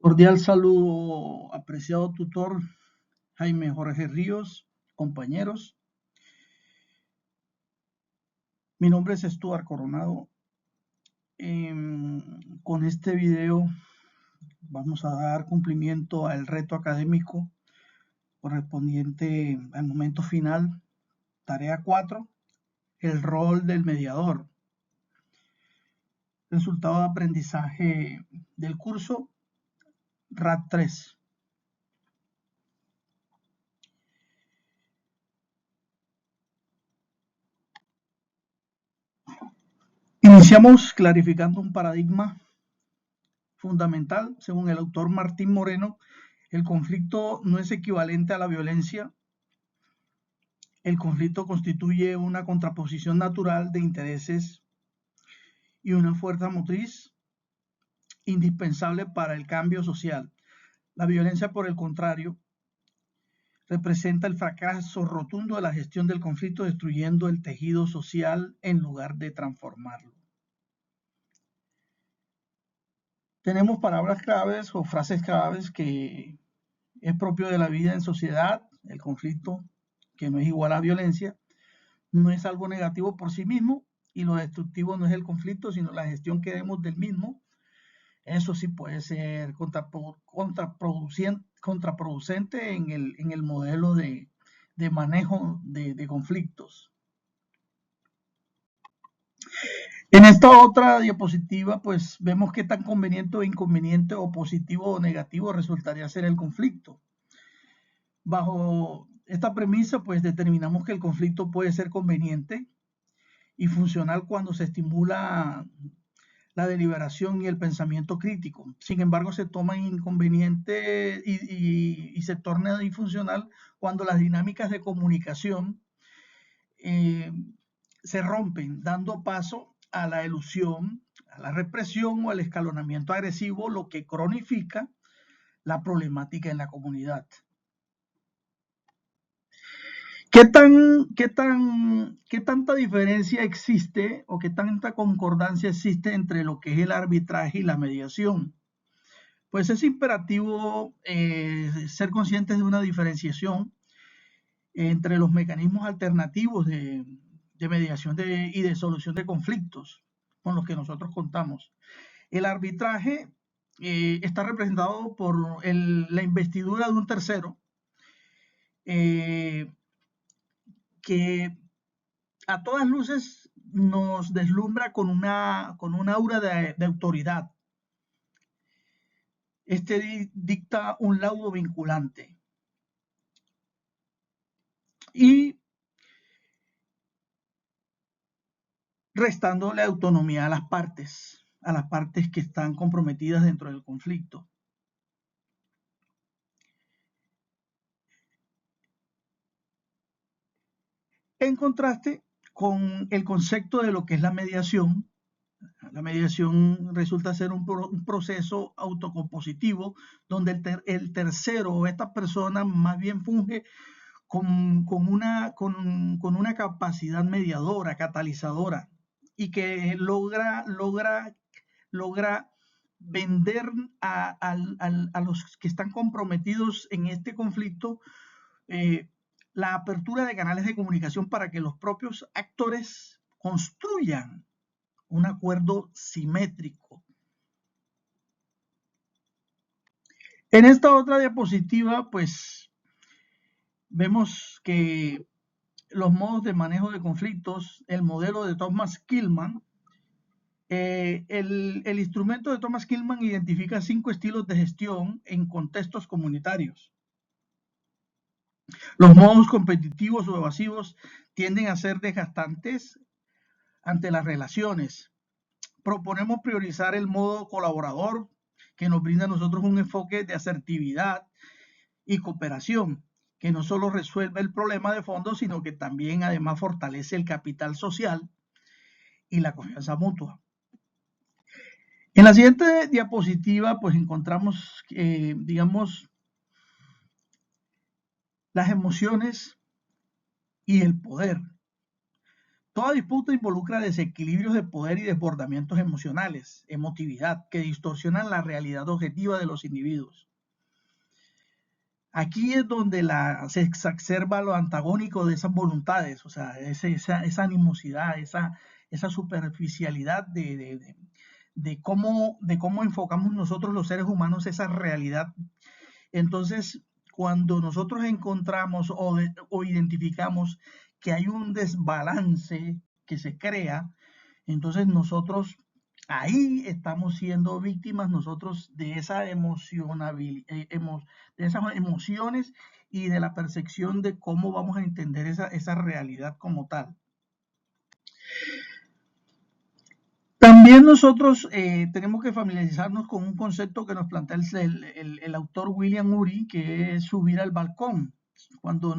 Cordial saludo, apreciado tutor Jaime Jorge Ríos, compañeros. Mi nombre es Stuart Coronado. Con este video vamos a dar cumplimiento al reto académico correspondiente al momento final, tarea 4, el rol del mediador. Resultado de aprendizaje del curso RAT 3. Iniciamos clarificando un paradigma fundamental. Según el autor Martín Moreno, el conflicto no es equivalente a la violencia. El conflicto constituye una contraposición natural de intereses y una fuerza motriz indispensable para el cambio social. La violencia, por el contrario, representa el fracaso rotundo de la gestión del conflicto, destruyendo el tejido social en lugar de transformarlo. Tenemos palabras claves o frases claves que es propio de la vida en sociedad. El conflicto, que no es igual a violencia, no es algo negativo por sí mismo, y lo destructivo no es el conflicto, sino la gestión que demos del mismo. Eso sí puede ser contraproducente en el modelo de manejo de conflictos. En esta otra diapositiva, pues vemos qué tan conveniente o inconveniente o positivo o negativo resultaría ser el conflicto. Bajo esta premisa, pues determinamos que el conflicto puede ser conveniente y funcional cuando se estimula la deliberación y el pensamiento crítico. Sin embargo, se toma inconveniente y se torna disfuncional cuando las dinámicas de comunicación se rompen, dando paso a la elusión, a la represión o al escalonamiento agresivo, lo que cronifica la problemática en la comunidad. ¿Qué tanta diferencia existe o qué tanta concordancia existe entre lo que es el arbitraje y la mediación? Pues es imperativo ser conscientes de una diferenciación entre los mecanismos alternativos de mediación y de solución de conflictos con los que nosotros contamos. El arbitraje está representado por la investidura de un tercero que a todas luces nos deslumbra con un aura de autoridad. Este dicta un laudo vinculante y restándole autonomía a las partes que están comprometidas dentro del conflicto. En contraste con el concepto de lo que es la mediación resulta ser un proceso autocompositivo donde el tercero o esta persona más bien funge con una capacidad mediadora, catalizadora, y que logra vender a los que están comprometidos en este conflicto la apertura de canales de comunicación para que los propios actores construyan un acuerdo simétrico. En esta otra diapositiva, pues, vemos que los modos de manejo de conflictos, el modelo de Thomas Kilmann, el instrumento de Thomas Kilmann identifica 5 estilos de gestión en contextos comunitarios. Los modos competitivos o evasivos tienden a ser desgastantes ante las relaciones. Proponemos priorizar el modo colaborador, que nos brinda a nosotros un enfoque de asertividad y cooperación, que no solo resuelve el problema de fondo, sino que también además fortalece el capital social y la confianza mutua. En la siguiente diapositiva, pues encontramos, digamos, las emociones y el poder. Toda disputa involucra desequilibrios de poder y desbordamientos emocionales, emotividad, que distorsionan la realidad objetiva de los individuos. Aquí es donde se exacerba lo antagónico de esas voluntades, o sea, esa animosidad, esa superficialidad de cómo enfocamos nosotros los seres humanos esa realidad. Entonces, cuando nosotros encontramos o identificamos que hay un desbalance que se crea, entonces nosotros ahí estamos siendo víctimas nosotros de esa de esas emociones y de la percepción de cómo vamos a entender esa realidad como tal. También nosotros tenemos que familiarizarnos con un concepto que nos plantea el autor William Ury, que es subir al balcón. Cuando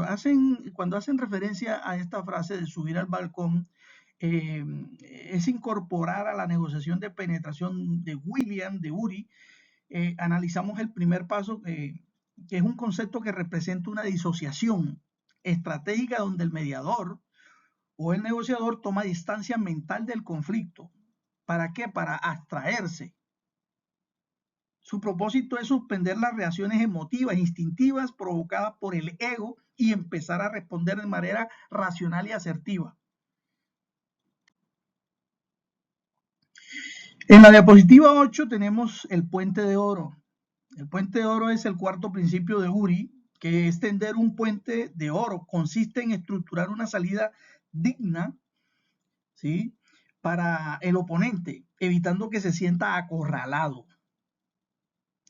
hacen referencia a esta frase de subir al balcón, es incorporar a la negociación de penetración de Ury. Analizamos el primer paso, que es un concepto que representa una disociación estratégica donde el mediador o el negociador toma distancia mental del conflicto. ¿Para qué? Para abstraerse. Su propósito es suspender las reacciones emotivas, instintivas provocadas por el ego y empezar a responder de manera racional y asertiva. En la diapositiva 8 tenemos el puente de oro. El puente de oro es el cuarto principio de Ury, que es tender un puente de oro. Consiste en estructurar una salida digna, ¿sí?, para el oponente, evitando que se sienta acorralado.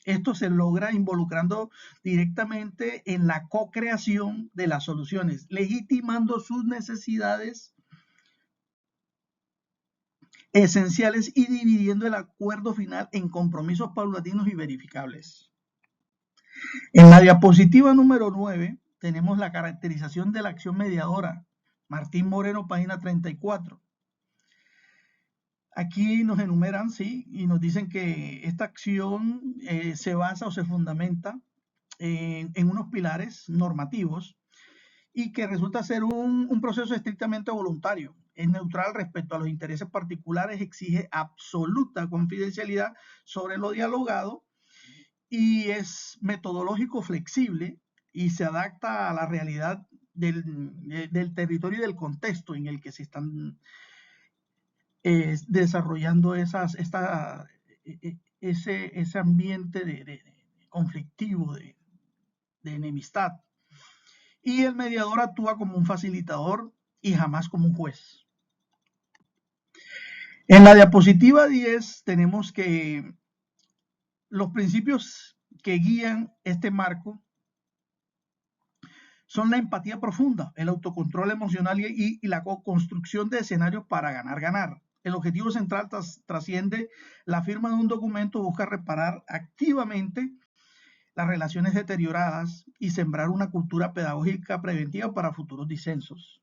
Esto se logra involucrando directamente en la co-creación de las soluciones, legitimando sus necesidades esenciales y dividiendo el acuerdo final en compromisos paulatinos y verificables. En la diapositiva número 9 tenemos la caracterización de la acción mediadora. Martín Moreno, página 34. Aquí nos enumeran, sí, y nos dicen que esta acción se basa o se fundamenta en unos pilares normativos y que resulta ser un proceso estrictamente voluntario. Es neutral respecto a los intereses particulares, exige absoluta confidencialidad sobre lo dialogado y es metodológico flexible y se adapta a la realidad del territorio y del contexto en el que se están desarrollando ese ambiente de conflictivo, de enemistad. Y el mediador actúa como un facilitador y jamás como un juez. En la diapositiva 10 tenemos que los principios que guían este marco son la empatía profunda, el autocontrol emocional y la construcción de escenarios para ganar. El objetivo central trasciende la firma de un documento, busca reparar activamente las relaciones deterioradas y sembrar una cultura pedagógica preventiva para futuros disensos.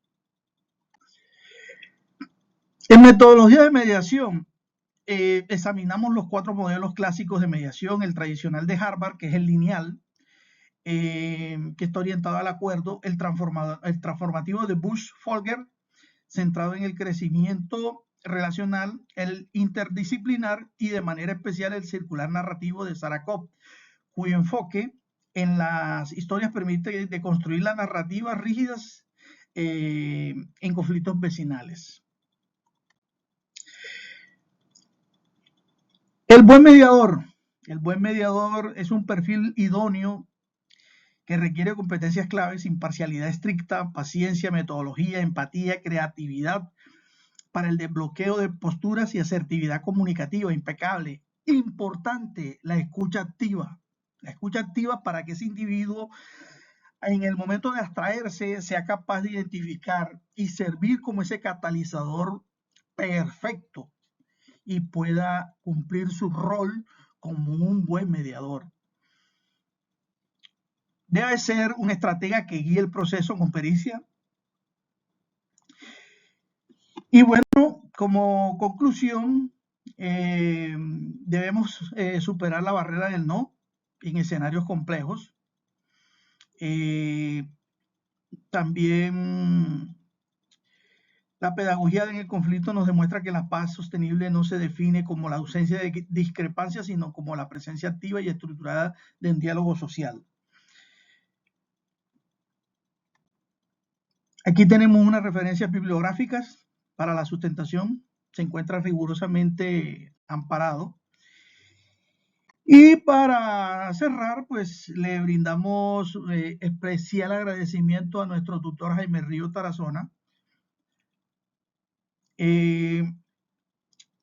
En metodología de mediación, examinamos los 4 modelos clásicos de mediación, el tradicional de Harvard, que es el lineal, que está orientado al acuerdo, el transformativo de Bush-Folger, centrado en el crecimiento relacional, el interdisciplinar y de manera especial el circular narrativo de Sarakov, cuyo enfoque en las historias permite de construir las narrativas rígidas en conflictos vecinales. El buen mediador es un perfil idóneo que requiere competencias claves, imparcialidad estricta, paciencia, metodología, empatía, creatividad para el desbloqueo de posturas y asertividad comunicativa impecable. Importante, la escucha activa. La escucha activa para que ese individuo en el momento de abstraerse sea capaz de identificar y servir como ese catalizador perfecto y pueda cumplir su rol como un buen mediador. Debe ser un estratega que guíe el proceso con pericia. Y bueno, como conclusión, debemos superar la barrera del no en escenarios complejos. También La pedagogía en el conflicto nos demuestra que la paz sostenible no se define como la ausencia de discrepancias, sino como la presencia activa y estructurada de un diálogo social. Aquí tenemos unas referencias bibliográficas para la sustentación. Se encuentra rigurosamente amparado. Y para cerrar, pues le brindamos especial agradecimiento a nuestro tutor Jaime Río Tarazona.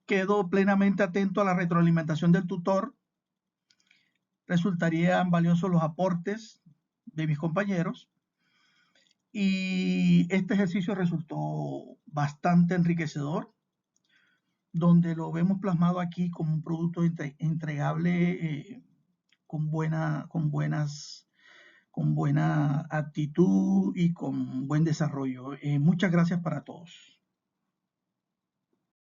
Quedo plenamente atento a la retroalimentación del tutor. Resultarían valiosos los aportes de mis compañeros. Y este ejercicio resultó bastante enriquecedor, donde lo vemos plasmado aquí como un producto entregable con buena actitud y con buen desarrollo. Muchas gracias para todos.